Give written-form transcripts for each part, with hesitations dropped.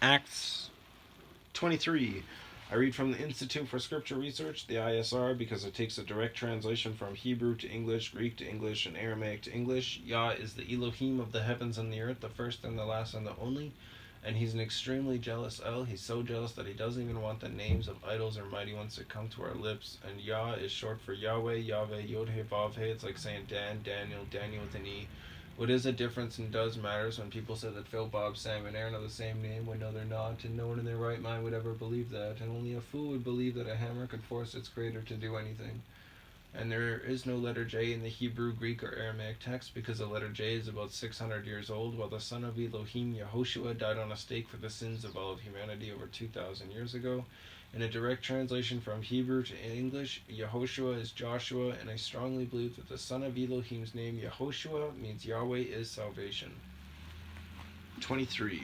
Acts 23. I read from the Institute for Scripture Research, the ISR, because it takes a direct translation from Hebrew to English, Greek to English, and Aramaic to English. Yah is the Elohim of the heavens and the earth, the first and the last and the only. And he's an extremely jealous El. He's so jealous that he doesn't even want the names of idols or mighty ones to come to our lips. And Yah is short for YahWeh, YahWeh, Yod-He, Vav-He. It's like saying Dan, Daniel, Daniel with an E. What is a difference and does matters when people say that Phil, Bob, Sam, and Aaron are the same name when no, they're not, and no one in their right mind would ever believe that, and only a fool would believe that a hammer could force its creator to do anything. And there is no letter J in the Hebrew, Greek, or Aramaic text because the letter J is about 600 years old, while the son of Elohim, Yehoshua, died on a stake for the sins of all of humanity over 2,000 years ago. In a direct translation from Hebrew to English, Yehoshua is Joshua, and I strongly believe that the son of Elohim's name, Yehoshua, means Yahweh is salvation. 23.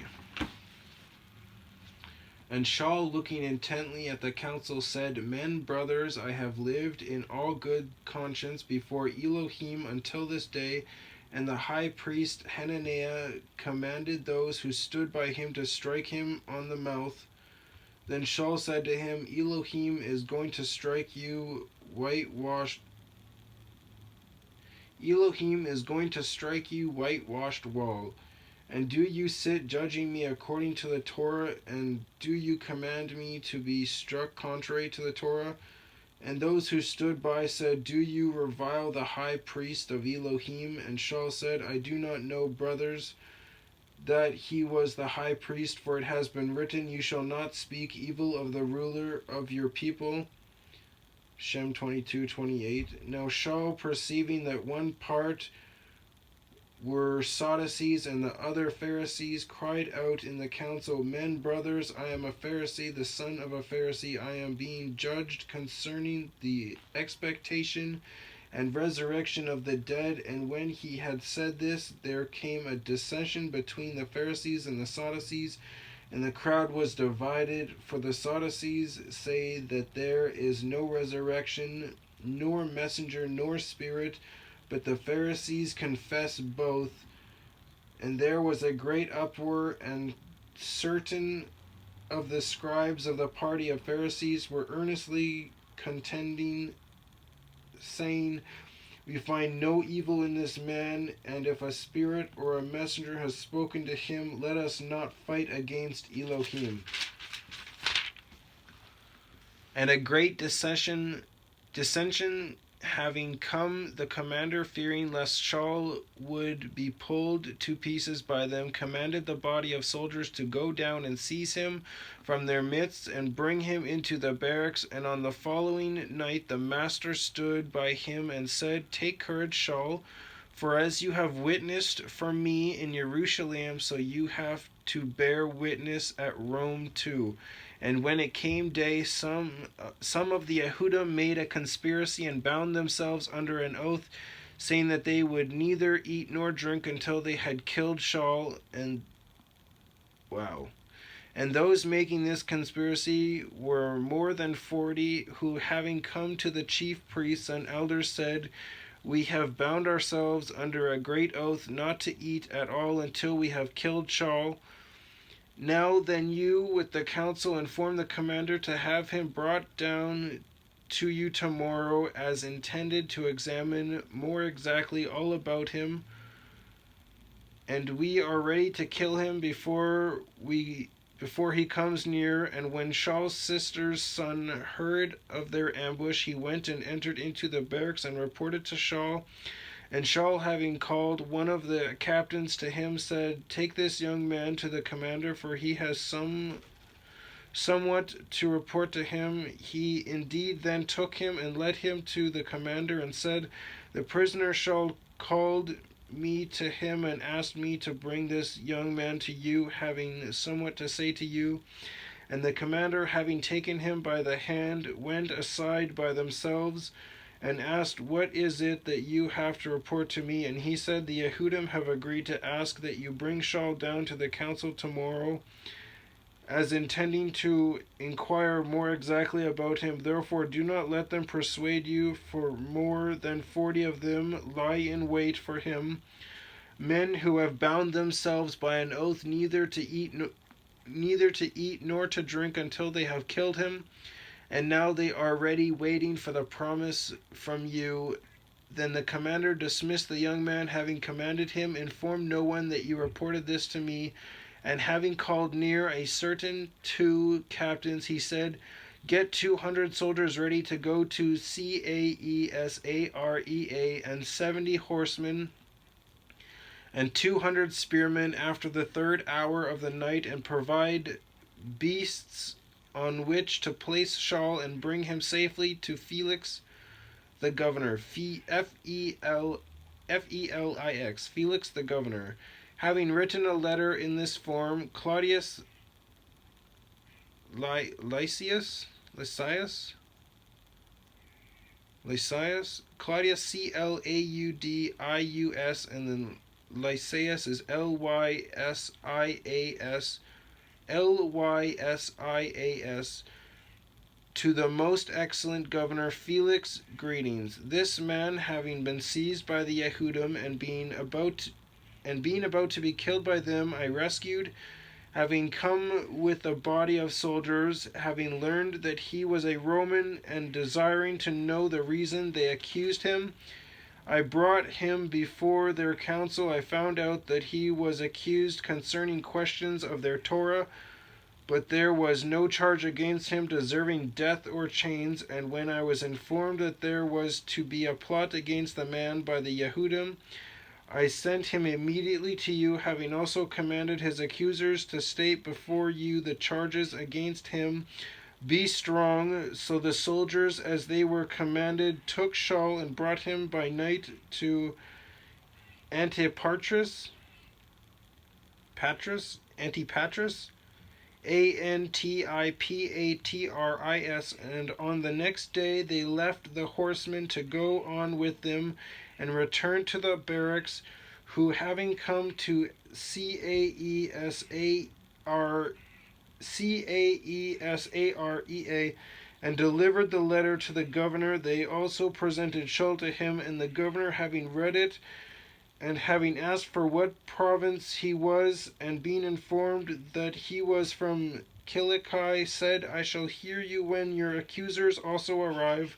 And Shaul, looking intently at the council, said, Men, brothers, I have lived in all good conscience before Elohim until this day. And the high priest Hananiah commanded those who stood by him to strike him on the mouth. Then Shaul said to him, Elohim is going to strike you whitewashed wall. And do you sit judging me according to the Torah, and do you command me to be struck contrary to the Torah? And those who stood by said, Do you revile the high priest of Elohim? And Shaul said, I do not know, brothers, that he was the high priest, for it has been written, You shall not speak evil of the ruler of your people. Shem 22:28. Now Shaul, perceiving that one part were Sadducees and the other Pharisees, cried out in the council, Men, brothers, I am a Pharisee, the son of a Pharisee. I am being judged concerning the expectation and resurrection of the dead. And when he had said this, there came a dissension between the Pharisees and the Sadducees, and the crowd was divided. For the Sadducees say that there is no resurrection, nor messenger, nor spirit, but the Pharisees confess both. And there was a great uproar, and certain of the scribes of the party of Pharisees were earnestly contending, saying, We find no evil in this man, and if a spirit or a messenger has spoken to him, let us not fight against Elohim. And a great dissension having come, the commander, fearing lest Shaul would be pulled to pieces by them, commanded the body of soldiers to go down and seize him from their midst and bring him into the barracks. And on the following night the master stood by him and said, Take courage, Shaul, for as you have witnessed for me in Jerusalem, so you have to bear witness at Rome too. And when it came day, some of the Yehuda made a conspiracy and bound themselves under an oath, saying that they would neither eat nor drink until they had killed Shaul. And those making this conspiracy were more than 40, who, having come to the chief priests and elders, said, We have bound ourselves under a great oath not to eat at all until we have killed Shaul. Now then you with the council inform the commander to have him brought down to you tomorrow, as intended to examine more exactly all about him. And we are ready to kill him before he comes near. And when Shaul's sister's son heard of their ambush, he went and entered into the barracks and reported to Shaul. And Shaul, having called one of the captains to him, said, Take this young man to the commander, for he has somewhat to report to him. He indeed then took him and led him to the commander and said, The prisoner Shaul called me to him and asked me to bring this young man to you, having somewhat to say to you. And the commander, having taken him by the hand, went aside by themselves and asked, What is it that you have to report to me? And he said, The Yehudim have agreed to ask that you bring Shaul down to the council tomorrow, as intending to inquire more exactly about him. Therefore do not let them persuade you, for more than 40 of them lie in wait for him, men who have bound themselves by an oath neither to eat neither to eat nor to drink until they have killed him. And now they are ready, waiting for the promise from you. Then the commander dismissed the young man, having commanded him, inform no one that you reported this to me. And having called near a certain two captains, he said, get 200 soldiers ready to go to Caesarea, and 70 horsemen, and 200 spearmen after the third hour of the night, and provide beasts on which to place Shaul, and bring him safely to Felix the governor. Felix, Felix the governor. Having written a letter in this form, Claudius Lysias, Claudius Claudius, and then Lysias is Lysias, to the most excellent governor Felix, greetings. This man, having been seized by the Yehudim, and being about to be killed by them, I rescued, having come with a body of soldiers, having learned that he was a Roman, and desiring to know the reason they accused him. I brought him before their council. I found out that he was accused concerning questions of their Torah, but there was no charge against him deserving death or chains. And when I was informed that there was to be a plot against the man by the Yehudim, I sent him immediately to you, having also commanded his accusers to state before you the charges against him. Be strong. So the soldiers, as they were commanded, took Shaul and brought him by night to Antipatris, Antipatris, and on the next day they left the horsemen to go on with them, and returned to the barracks, who having come to Caesarea, and delivered the letter to the governor, they also presented Shaul to him, and the governor, having read it, and having asked for what province he was, and being informed that he was from Kilikai, said, I shall hear you when your accusers also arrive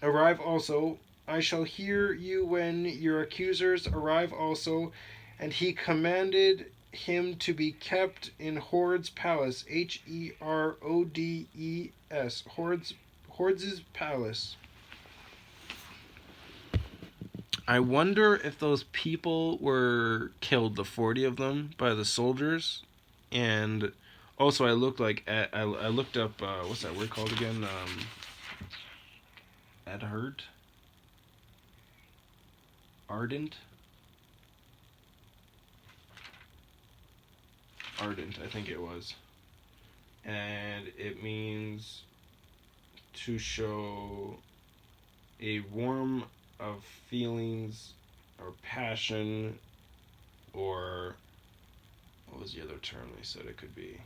also. I shall hear you when your accusers arrive also. And he commanded him to be kept in Hord's palace, Herodes, Hord's palace. I wonder if those people were killed, the 40 of them, by the soldiers. And also, I looked up what's that word called again? Ardent, I think it was, and it means to show a warmth of feelings or passion, or what was the other term they said it could be?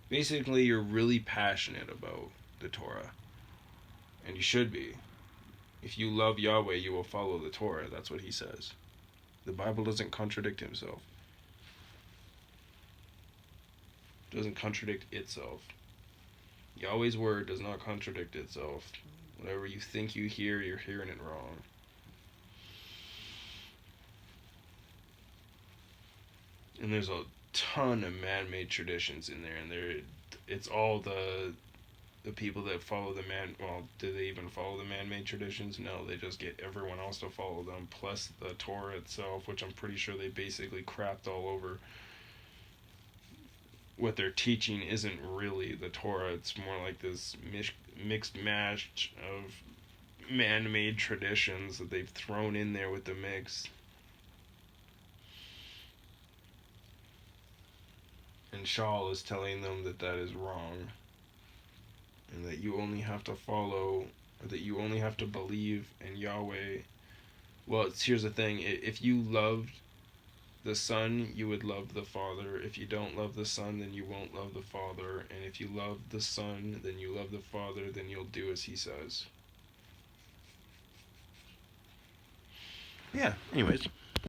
Basically, you're really passionate about the Torah, and you should be. If you love YahWeh, you will follow the Torah. That's what he says. The Bible doesn't contradict himself. It doesn't contradict itself. YahWeh's word does not contradict itself. Whatever you think you hear, you're hearing it wrong. And there's a ton of man-made traditions in there, and it's all the people that follow the do they even follow the man-made traditions? No, they just get everyone else to follow them, plus the Torah itself, which I'm pretty sure they basically crapped all over. What they're teaching isn't really the Torah. It's more like this mixed mash of man-made traditions that they've thrown in there with the mix. And Shaul is telling them that is wrong, and that you only have to follow, or that you only have to believe in YahWeh. Well, here's the thing: if you loved the Son, you would love the Father. If you don't love the Son, then you won't love the Father. And if you love the Son, then you love the Father, then you'll do as he says. Yeah. Anyways.